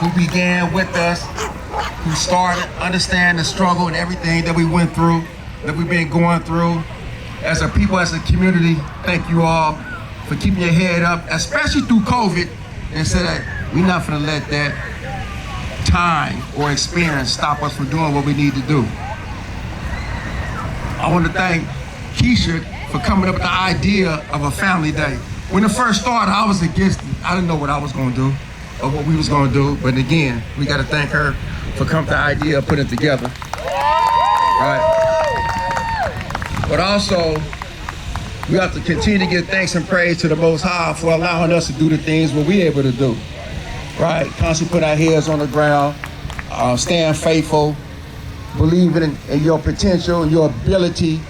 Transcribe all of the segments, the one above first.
who began with us, who started, understand the struggle and everything that we went through, that we've been going through. As a people, as a community, thank you all for keeping your head up, especially through COVID, and say that we're not gonna let that time or experience stop us from doing what we need to do. I want to thank Keisha for coming up with the idea of a family day. When it first started, I was against it. I didn't know what I was gonna do or what we was gonna do, but again, we gotta thank her for coming to the idea of putting it together. Right? But also, we have to continue to give thanks and praise to the Most High for allowing us to do the things what we're able to do. Right? Constantly put our heads on the ground, staying faithful, believing in your potential, your ability,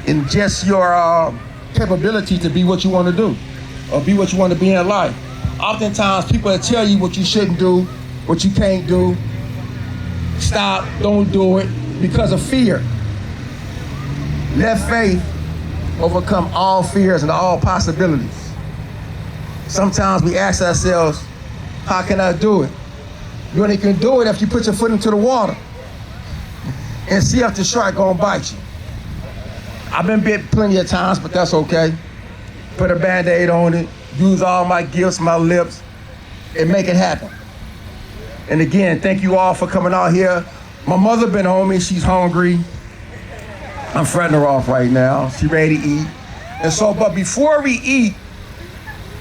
and just your capability to be what you want to do, or be what you want to be in life. Oftentimes, people will tell you what you shouldn't do, what you can't do. Stop, don't do it, because of fear. Let faith overcome all fears and all possibilities. Sometimes we ask ourselves, how can I do it? You only can do it if you put your foot into the water and see if the shark gonna bite you. I've been bit plenty of times, but that's okay. Put a Band-Aid on it, use all my gifts, my lips, and make it happen. And again, thank you all for coming out here. My mother been on me, she's hungry. I'm fretting her off right now. She ready to eat. And so, but before we eat,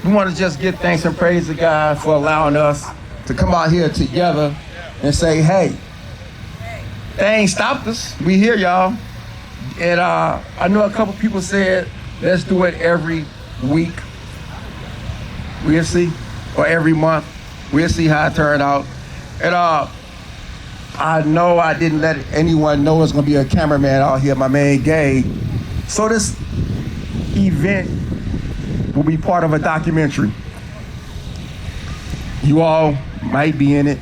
we want to just give thanks and praise to God for allowing us to come out here together and say, hey, things stopped us. We here, y'all. And I know a couple people said, let's do it every week. We'll see. Or every month. We'll see how it turned out. And I know I didn't let anyone know it's gonna be a cameraman out here, my man Gabe. So this event will be part of a documentary. You all might be in it.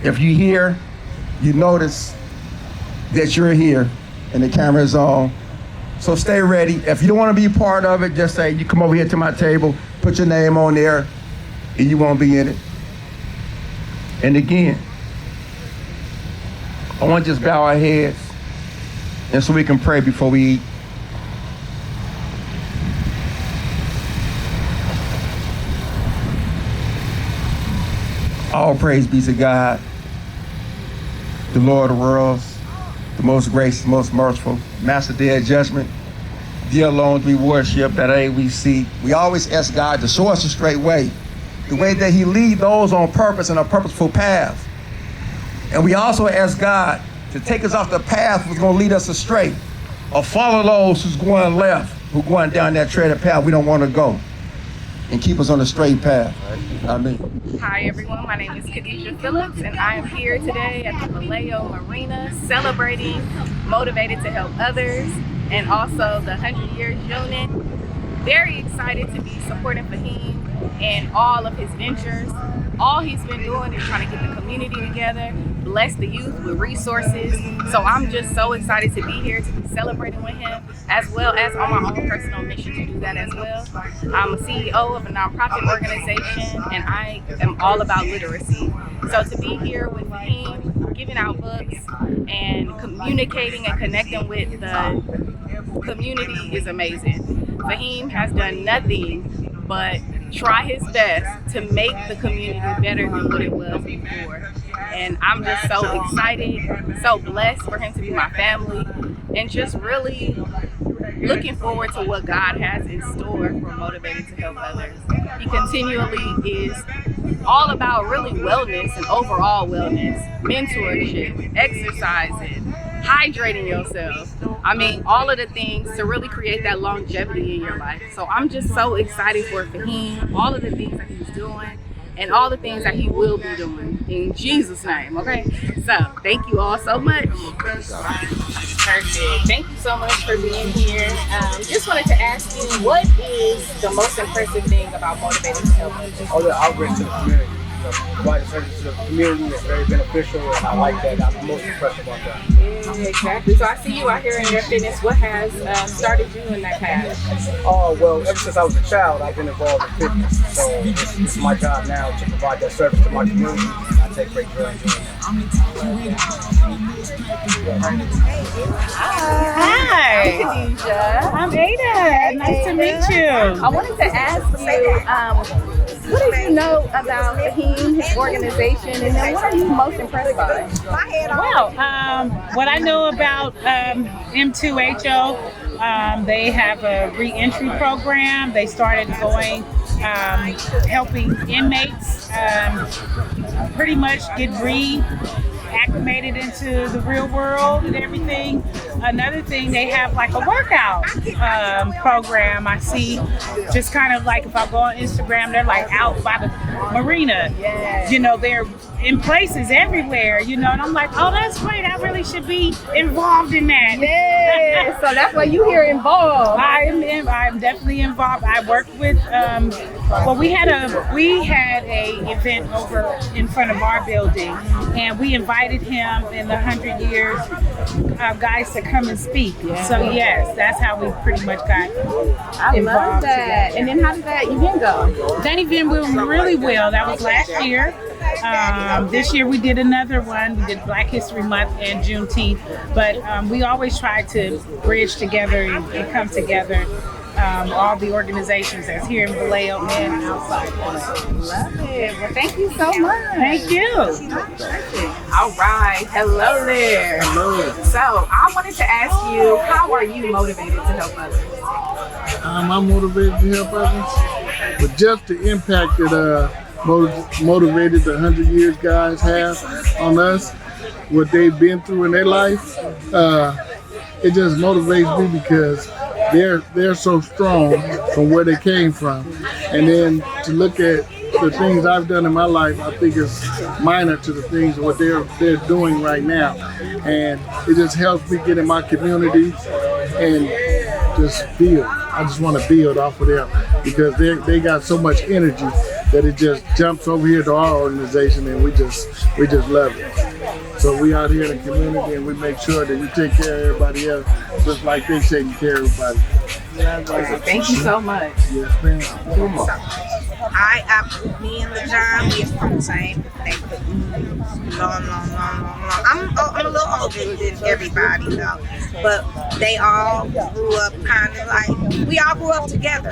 If you're here, you notice that you're here and the camera is on. So stay ready. If you don't wanna be a part of it, just say, you come over here to my table, put your name on there, and you won't be in it. And again, I want to just bow our heads and so we can pray before we eat. All praise be to God, the Lord of worlds, the most gracious, most merciful, Master day of judgment. Dear alone we worship, that aid we seek. We always ask God to show us the straight way, the way that he leads those on purpose in a purposeful path. And we also ask God to take us off the path that's gonna lead us astray, or follow those who's going left, who going down that treaded path we don't wanna go, and keep us on the straight path. Amen. Hi everyone, my name is Khadijah Phillips, and I am here today at the Vallejo Marina celebrating Motivated to Help Others, and also the 100 Years Unit. Very excited to be supporting Fahim and all of his ventures. All he's been doing is trying to get the community together, bless the youth with resources. So I'm just so excited to be here, to be celebrating with him, as well as on my own personal mission to do that as well. I'm a CEO of a nonprofit organization, and I am all about literacy. So to be here with him, giving out books and communicating and connecting with the community is amazing. Fahim has done nothing but try his best to make the community better than what it was before. And I'm just so excited, so blessed for him to be my family, and just really looking forward to what God has in store for Motivated to Help Others. He continually is all about really wellness and overall wellness, mentorship, exercising, hydrating yourself. I mean, all of the things to really create that longevity in your life. So I'm just so excited for Fahim, all of the things that he's doing, and all the things that he will be doing in Jesus' name, okay? So thank you all so much. Perfect. Thank you so much for being here. Just wanted to ask you, what is the most impressive thing about Motivated to Help Others? Oh, the outreach to the community. providing service to the community is very beneficial, and I like that. I'm most impressed about that. Yeah, exactly. So I see you out here in your fitness. What has started you in that path? Oh, well, ever since I was a child, I've been involved in fitness. So it's my job now to provide that service to my community. I take great joy in doing that. Hi. I'm Khadijah. I'm Ada. Nice to meet you. I wanted to ask you, what do you know about Fahim, his organization, and then what are you most impressed by? Well, what I know about M2HO, they have a re-entry program. They started going, helping inmates pretty much get acclimated into the real world and everything. Another thing, they have like a workout program. I see just kind of like if I go on Instagram, they're like out by the marina. Yes. You know, they're in places everywhere, you know, and I'm like, oh, that's great. I really should be involved in that. Yes. So that's why you here involved. I'm definitely involved. I work with well, we had a event over in front of our building, and we invited him in the 100 years guys to come and speak. Yeah. So yes, that's how we pretty much got I involved love that. together. And then how did that event go? That event went really well. That was last year. This year we did another one. We did Black History Month and Juneteenth, but we always try to bridge together and come together. All the organizations that's here in Vallejo and outside. Love it. Well, thank you so much. Thank you. All right. Hello there. Hello. So I wanted to ask you, how are you motivated to help others? I'm motivated to help others, but just the impact that motivated the 100 years guys have on us, what they've been through in their life, it just motivates me because they're so strong from where they came from, and then to look at the things I've done in my life, I think is minor to the things of what they're doing right now, and it just helps me get in my community and just build. I just want to build off of them because they got so much energy that it just jumps over here to our organization, and we just love it. So we out here in the community, and we make sure that we take care of everybody else just like they taking care of everybody. Thank you so much. Yes, ma'am. Me and LeJohn, we are from the same neighborhood. Long. I'm a little older than everybody though, but they all grew up kind of like, we all grew up together.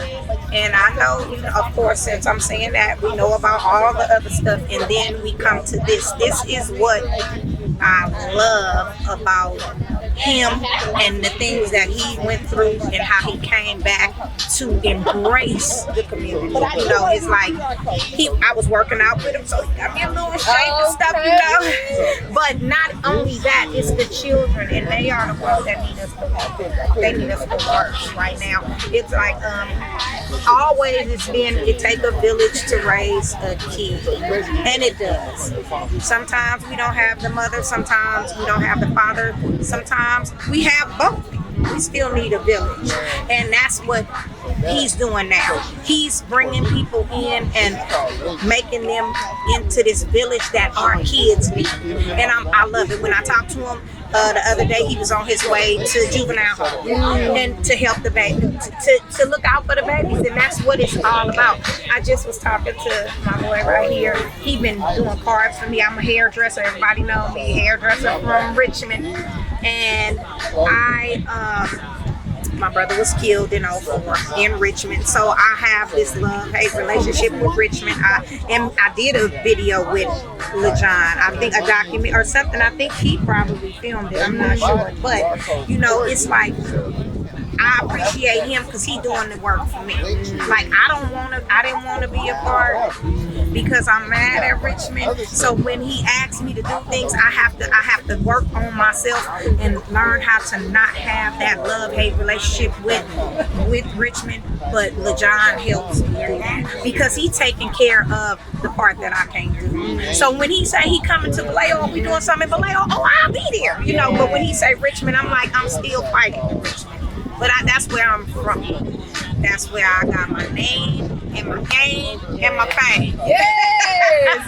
And I know, of course, since I'm saying that, we know about all the other stuff, and then we come to this. This is what I love about him and the things that he went through and how he came back to embrace the community. You know, it's like I was working out with him, so he got me a little shape and stuff, you know. But not only that, it's the children, and they are the ones that need us the most. They need us the worst right now. It's like always it's been, it take a village to raise a kid, and it does. Sometimes we don't have the mother, sometimes we don't have the father, sometimes we have both. We still need a village, and that's what he's doing now. He's bringing people in and making them into this village that our kids need, and I love it. When I talked to him the other day, he was on his way to juvenile hall and to help the baby, to look out for the babies, and that's what it's all about. I just was talking to my boy right here. He been doing cards for me. I'm a hairdresser. Everybody know me, hairdresser from Richmond, and my brother was killed in 2004 in Richmond, so I have this love-hate relationship with Richmond. I did a video with LeJohn, I think a document or something. I think he probably filmed it, I'm not sure, but you know, it's like I appreciate him because he's doing the work for me. Like I didn't want to be a part because I'm mad at Richmond. So when he asks me to do things, I have to work on myself and learn how to not have that love-hate relationship with Richmond. But LeJohn helps me do that because he's taking care of the part that I can't do. So when he say he coming to Vallejo, we doing something in Vallejo, I'll be there, you know. But when he say Richmond, I'm like, I'm still fighting for Richmond. But that's where I'm from. That's where I got my name and my game and my fame. Yes,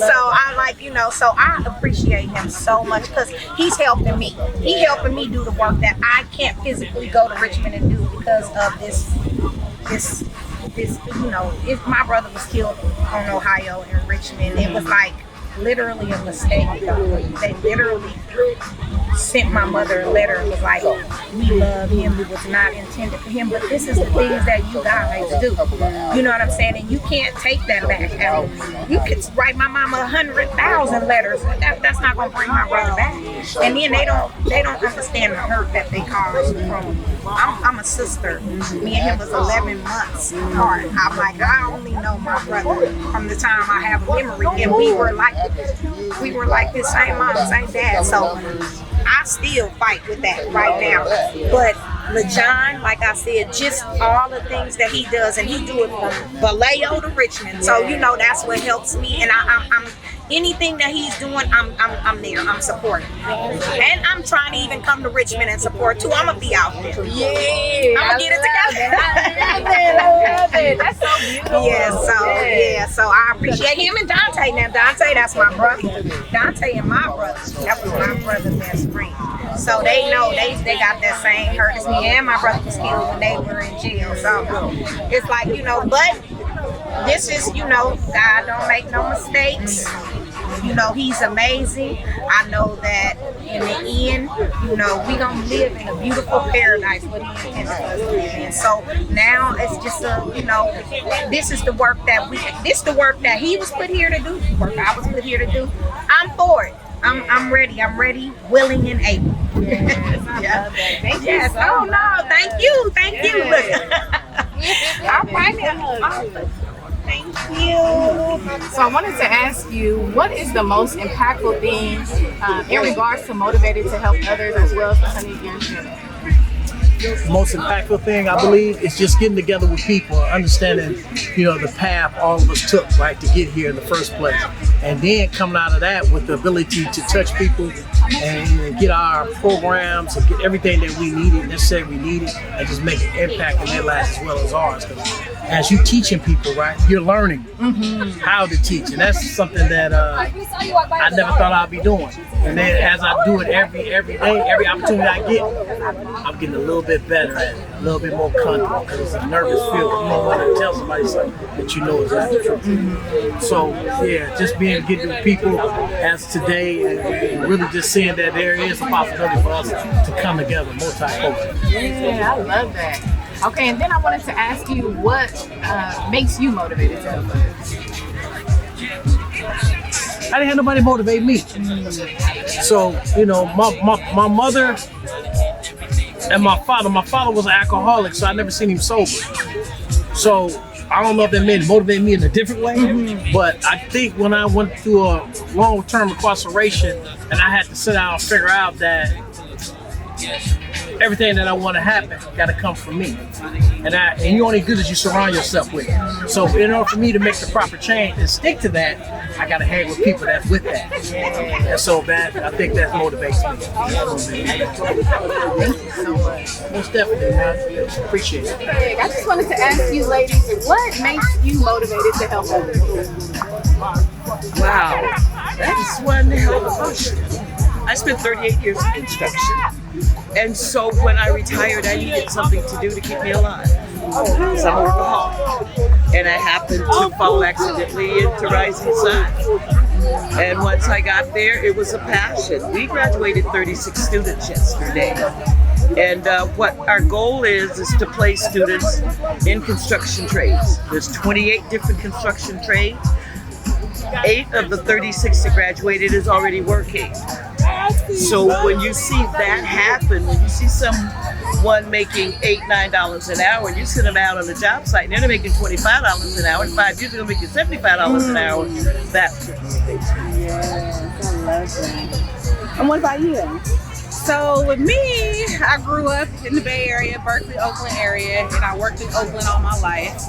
I like, so I appreciate him so much because he's helping me. He helping me do the work that I can't physically go to Richmond and do because of this, if my brother was killed on Ohio in Richmond, it was like literally a mistake. They literally sent my mother a letter and was like, we love him, it was not intended for him, but this is the things that you guys do. You know what I'm saying? And you can't take that back. And you could write my mama 100,000 letters. That's not gonna bring my brother back. And then they don't understand the hurt that they caused from. I'm a sister. Me and him was 11 months apart. I'm like, I only know my brother from the time I have a memory, and we were like this, same mom, same dad. So I still fight with that right now. But LaJohn, like I said, just all the things that he does, and he do it from Vallejo to Richmond. So that's what helps me, and I'm anything that he's doing, I'm there. I'm supporting, and I'm trying to even come to Richmond and support too. I'm gonna be out there. Yeah, I'm gonna get it together. I love it. That's so beautiful. So I appreciate him and Dante. Now Dante, that's my brother. Dante and my brother, that was my brother's best friend. So they know they got that same hurt as me, and my brother was killed when they were in jail. So it's like, but this is, God don't make no mistakes. He's amazing. I know that in the end, we gonna live in a beautiful paradise what he intended us to live in. So now it's just this is the work that he was put here to do, the work I was put here to do. I'm for it. I'm ready. I'm ready, willing, and able. Yes, I love that. Thank you so much. Thank you. All right. Thank you. So I wanted to ask you, what is the most impactful thing in regards to Motivated to Help Others as well as the 100 Years Unit? The most impactful thing, I believe, is just getting together with people, understanding, the path all of us took, right, to get here in the first place. And then coming out of that with the ability to touch people and get our programs and get everything that we needed, necessary we needed, and just make an impact in their lives as well as ours. Because as you teaching people, right, you're learning how to teach. And that's something that I never thought I'd be doing. And then as I do it every day, every opportunity I get, I'm getting a little bit better at it, a little bit more comfortable, because it's a nervous feel. You don't want to tell somebody something that you know is not the truth. So yeah, just being able to get with people as today and really just seeing that there is a possibility for us to come together, multicultural. Yeah, I love that. Okay, and then I wanted to ask you what makes you motivated to help others? I didn't have nobody motivate me. So, my mother and my father was an alcoholic, so I never seen him sober. So I don't know if that made it motivate me in a different way, but I think when I went through a long-term incarceration and I had to sit down and figure out that everything that I want to happen got to come from me, and you're only good as you surround yourself with. So in order for me to make the proper change and stick to that, I got to hang with people that's with that. And so I think that motivates me. Thank you so much. Most definitely, man. Appreciate it. Okay, I just wanted to ask you ladies, what makes you motivated to help others? Wow, that is one hell of a function. I spent 38 years in construction, and so when I retired, I needed something to do to keep me alive. Because I'm a workaholic, and I happened to fall accidentally into Rising Sun. And once I got there, it was a passion. We graduated 36 students yesterday. And what our goal is to place students in construction trades. There's 28 different construction trades. 8 of the 36 that graduated is already working. So when you see that happen, when you see someone making $8, $9 an hour, and you send them out on the job site, and they're making $25 an hour, in 5 years they're going to make you $75 an hour, that's what motivates me. Yes, I love that. And what about you? So with me, I grew up in the Bay Area, Berkeley, Oakland area, and I worked in Oakland all my life.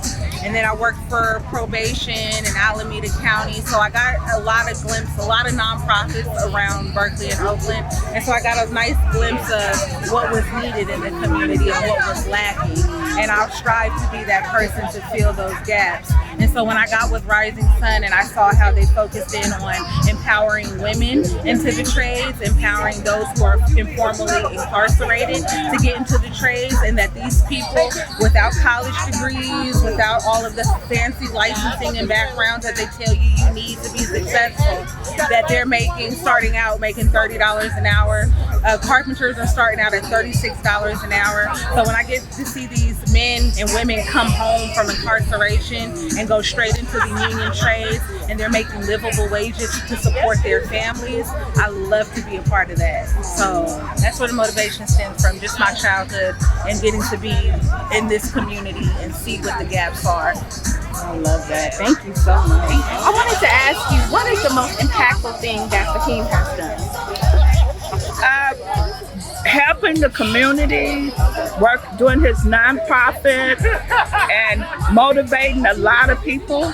And then I worked for probation in Alameda County. So I got a lot of nonprofits around Berkeley and Oakland. And so I got a nice glimpse of what was needed in the community and what was lacking. and I'll strive to be that person to fill those gaps. And so when I got with Rising Sun and I saw how they focused in on empowering women into the trades, empowering those who are informally incarcerated to get into the trades, and that these people without college degrees, without all of the fancy licensing and backgrounds that they tell you you need to be successful, that they're starting out making $30 an hour. Carpenters are starting out at $36 an hour. So when I get to see these men and women come home from incarceration and go straight into the union trades, and they're making livable wages to support their families, I love to be a part of that. So that's where the motivation stems from, just my childhood and getting to be in this community and see what the gaps are. I love that. Thank you so much. I wanted to ask you, what is the most impactful thing that Fahim has done? Helping the community, doing his nonprofit, and motivating a lot of people.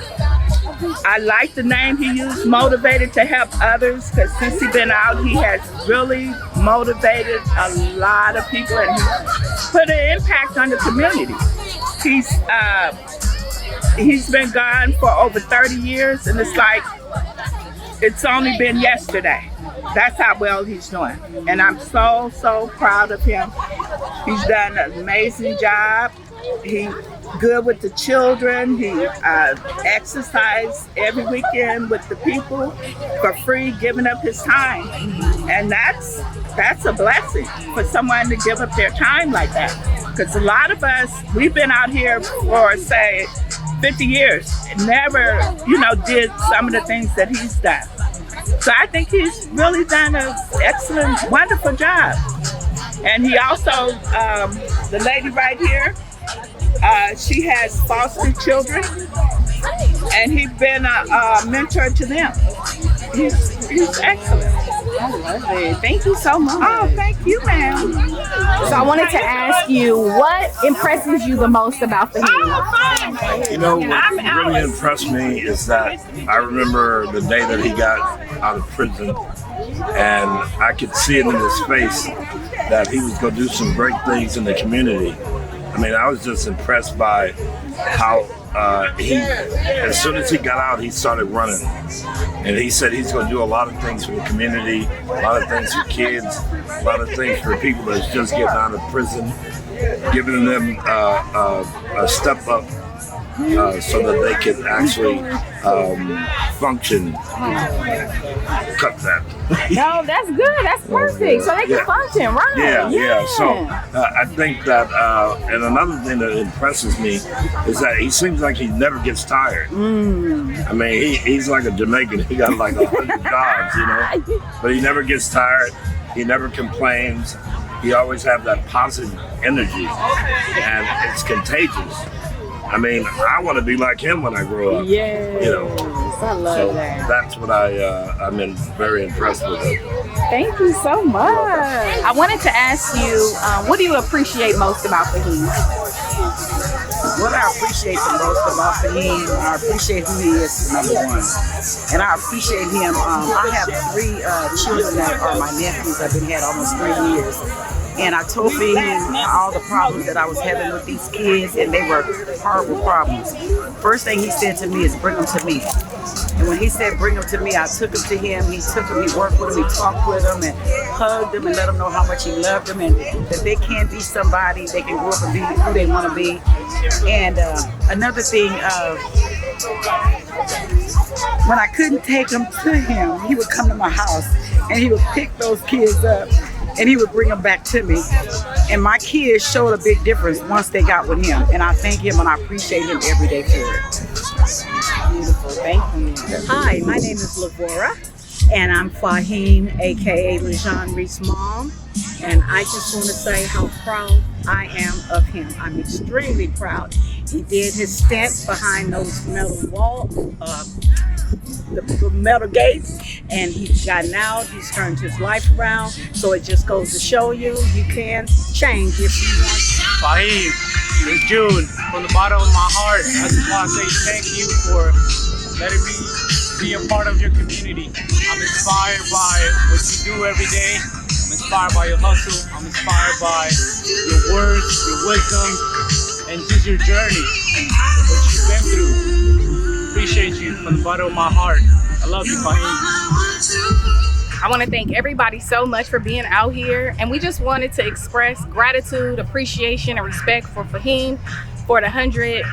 I like the name he used, motivated to help others, because since he's been out, he has really motivated a lot of people and he put an impact on the community. He's been gone for over 30 years, and it's like it's only been yesterday. That's how well he's doing. And I'm so proud of him. He's done an amazing job. He's good with the children. He exercises every weekend with the people for free, giving up his time. And that's a blessing for someone to give up their time like that. Because a lot of us, we've been out here for, say, 50 years and never, did some of the things that he's done. So I think he's really done an excellent, wonderful job. And he also, the lady right here, she has foster children, and he's been a mentor to them. He's excellent. I love it. Thank you so much. Oh, thank you, ma'am. So I wanted to ask you, what impresses you the most about Fahim? You know, what really impressed me is that I remember the day that he got out of prison, and I could see it in his face that he was going to do some great things in the community. I mean, I was just impressed by how as soon as he got out, he started running. And he said he's going to do a lot of things for the community, a lot of things for kids, a lot of things for people that's just getting out of prison, giving them a step up so that they can actually function. Cut that. No, that's good. That's perfect. So they can function, right? Yeah. So I think that, and another thing that impresses me is that he seems like he never gets tired. I mean, he's like a Jamaican. He got like 100 jobs, but he never gets tired. He never complains. He always has that positive energy, and it's contagious. I mean, I want to be like him when I grow up. Yes, I love that. That's what I'm very impressed with him. Thank you so much. I wanted to ask you, what do you appreciate most about Fahim? What I appreciate the most about Fahim, I appreciate who he is, number one. And I appreciate him. I have 3 children that are my nephews. I've been had almost 3 years. And I told him all the problems that I was having with these kids, and they were horrible problems. First thing he said to me is, bring them to me. And when he said bring them to me, I took them to him. He took them, he worked with them, he talked with them, and hugged them and let them know how much he loved them, and that they can be somebody, they can grow up and be who they want to be. And another thing, when I couldn't take them to him, he would come to my house and he would pick those kids up and he would bring them back to me. And my kids showed a big difference once they got with him. And I thank him and I appreciate him every day for it. Beautiful, thank you. Hi, my name is Lavora, and I'm Fahim, aka LeJean Reese' mom. And I just want to say how proud I am of him. I'm extremely proud. He did his stint behind those metal walls, the metal gates, and he's gotten out. He's turned his life around. So it just goes to show you can change if you want. Fahim, it's June. From the bottom of my heart, I just want to say thank you for letting me be a part of your community. I'm inspired by what you do every day. I'm inspired by your hustle. I'm inspired by your words, your wisdom, and just your journey, what you've been through. Appreciate you from the bottom of my heart. I love you, Fahim. I want to thank everybody so much for being out here, and we just wanted to express gratitude, appreciation, and respect for Fahim for the 100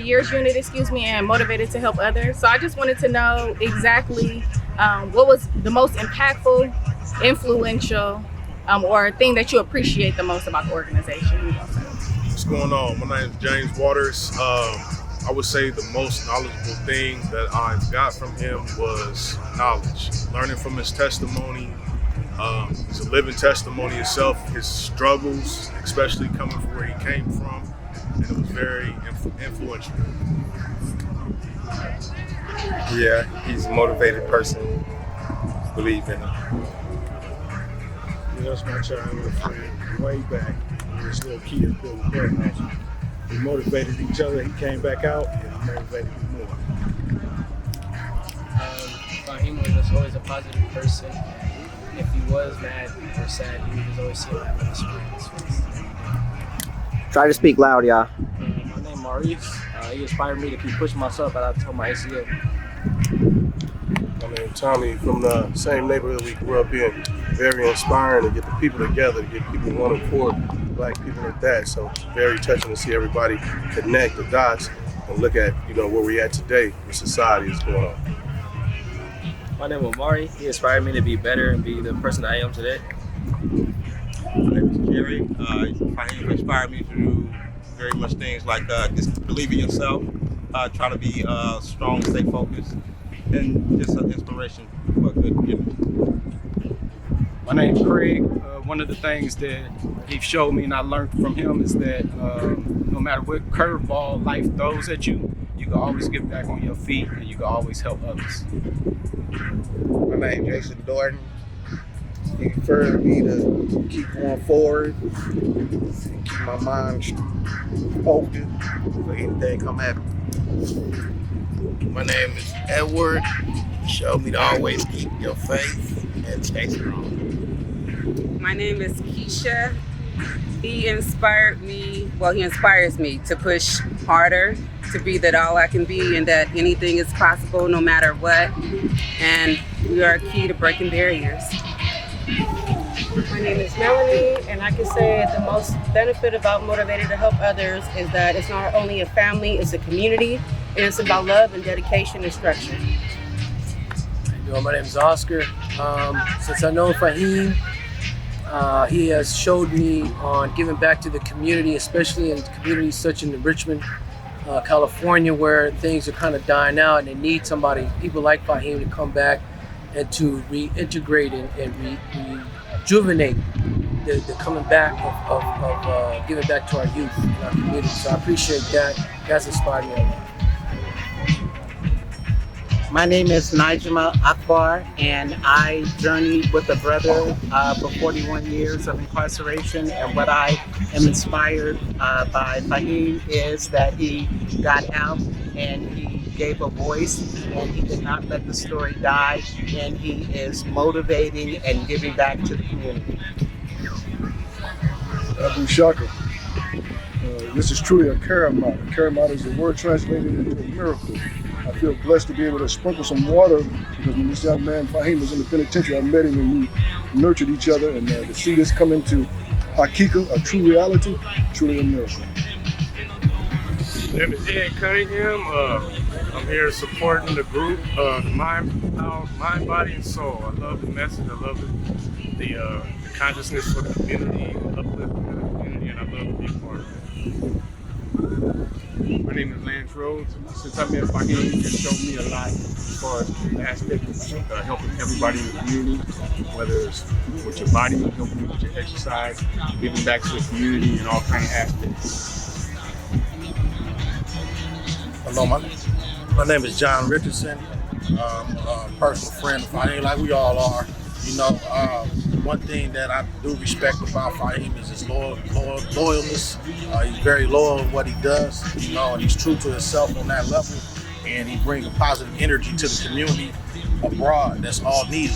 years unit, excuse me, and motivated to help others. So I just wanted to know exactly what was the most impactful, influential, or thing that you appreciate the most about the organization. What's going on? My name is James Waters. I would say the most knowledgeable thing that I got from him was knowledge. Learning from his testimony. It's a living testimony itself, his struggles, especially coming from where he came from, and it was very influential. Yeah, he's a motivated person. Believe in him. Yeah, that's my childhood friend way back. He was a little kid building clubhouse. We motivated each other. He came back out and he motivated me more. Fahim was just always a positive person. If he was mad or sad, you would just always see him having a smile on his face. Try to speak loud, y'all. My name is Maurice. He inspired me to keep pushing myself out until my ACL. My name is Tommy, from the same neighborhood we grew up in. Very inspiring to get the people together, to get people one accord, black people at that. So it's very touching to see everybody connect the dots and look at, where we're at today, what society is going on. My name is Omari. He inspired me to be better and be the person I am today. My name is Jerry. Fahim inspired me to do very much things like just believe in yourself, try to be strong, stay focused, and just an inspiration for a good community. My name's Craig. One of the things that he showed me and I learned from him is that no matter what curveball life throws at you, you can always get back on your feet and you can always help others. My name's Jason Dorton. He encouraged me to keep going forward, keep my mind focused for anything come at me. My name is Edward. He showed me to always keep your faith and stay strong. My name is Keisha. He inspires me to push harder, to be that all I can be and that anything is possible no matter what. And we are key to breaking barriers. My name is Melanie, and I can say the most benefit about Motivated to Help Others is that it's not only a family, it's a community, and it's about love and dedication and structure. My name is Oscar. Since I know Fahim, he has showed me on giving back to the community, especially in communities such in Richmond, California, where things are kind of dying out and they need people like Fahim to come back and to reintegrate and rejuvenate the coming back of giving back to our youth and our community. So I appreciate that. That's inspired me a lot. My name is Najma Akbar, and I journeyed with a brother for 41 years of incarceration. And what I am inspired by Fahim is that he got out and he gave a voice and he did not let the story die, and he is motivating and giving back to the community. Abu Shaka. This is truly a karamat. A karamat is a word translated into a miracle. I feel blessed to be able to sprinkle some water, because when this young man Fahim was in the penitentiary, I met him and we nurtured each other, and to see this come into hakika, a true reality, truly a miracle. My name is Ed Cunningham. I'm here supporting the group, Mind, Body, and Soul. I love the message. I love the consciousness for the community, the uplifting of the community, and I love to be a part of it. My name is Lance Rhodes. Since I met Fahim, he just showed me a lot as far as the aspect of helping everybody in the community, whether it's with your body, helping you with your exercise, giving back to the community in all kinds of aspects. Hello, my name is John Richardson. I'm a personal friend of Fahim, like we all are. One thing that I do respect about Fahim is his loyalness. He's very loyal in what he does, and he's true to himself on that level. And he brings a positive energy to the community abroad. That's all needed,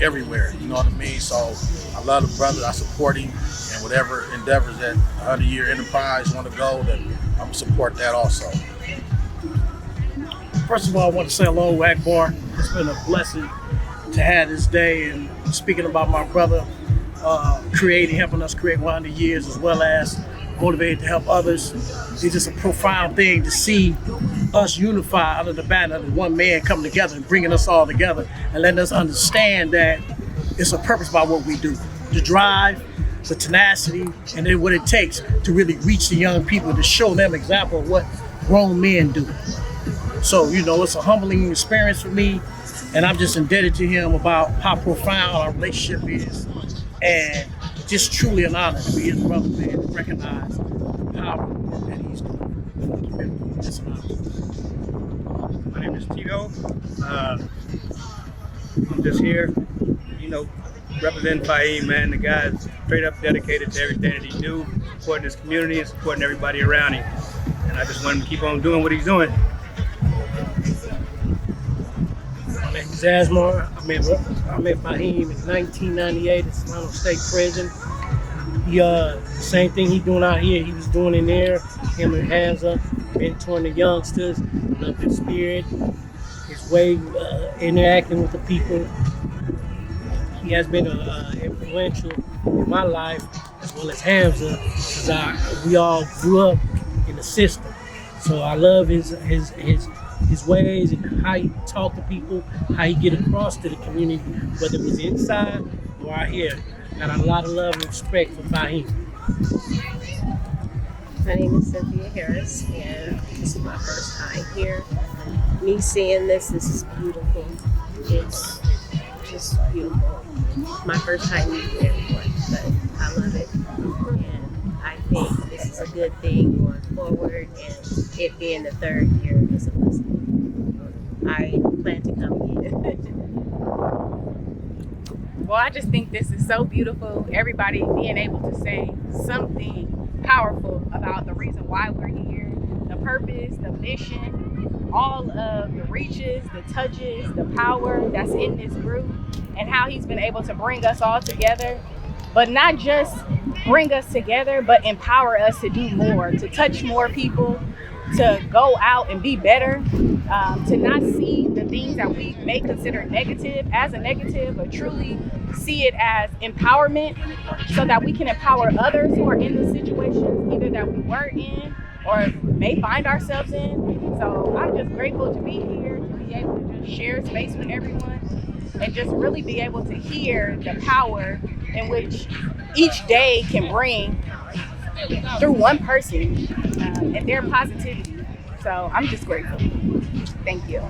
everywhere. You know what I mean? So I love the brother. I support him. And whatever endeavors that 100-year enterprise want to go, then I'm support that also. First of all, I want to say hello, Akbar. It's been a blessing to have this day, and speaking about my brother helping us create 100 years, as well as motivated to help others. It's just a profound thing to see us unify under the banner of one man coming together and bringing us all together and letting us understand that it's a purpose by what we do. The drive, the tenacity, and then what it takes to really reach the young people, to show them example of what grown men do. So, it's a humbling experience for me, and I'm just indebted to him about how profound our relationship is, and just truly an honor to be his brother, man, to recognize the power of the work that he's doing for the community. It's an honor. My name is Tito. I'm just here, representing Fahim, man. The guy's straight up dedicated to everything that he do, supporting his community and supporting everybody around him. And I just want him to keep on doing what he's doing. My name is Asmar. I met Fahim in 1998 at Solano State Prison. The same thing he's doing out here, he was doing in there. Him and Hamza, mentoring the youngsters, love his spirit, his way interacting with the people. He has been influential in my life, as well as Hamza, because we all grew up in the system. So I love his ways and how he talk to people, how he get across to the community, whether it was inside or out here. Got a lot of love and respect for Fahim. My name is Cynthia Harris, and this is my first time here. Me seeing this is beautiful. It's just beautiful. My first time meeting everyone, but I love it. And I think this is a good thing going forward, and it being the third year is a blessing. I plan to come again. Well, I just think this is so beautiful. Everybody being able to say something powerful about the reason why we're here, the purpose, the mission, all of the reaches, the touches, the power that's in this group, and how he's been able to bring us all together. But not just bring us together, but empower us to do more, to touch more people, to go out and be better, to not see the things that we may consider negative as a negative, but truly see it as empowerment, so that we can empower others who are in the situations either that we were in or may find ourselves in. So I'm just grateful to be here, to be able to just share space with everyone, and just really be able to hear the power in which each day can bring through one person and their positivity. So I'm just grateful. Thank you.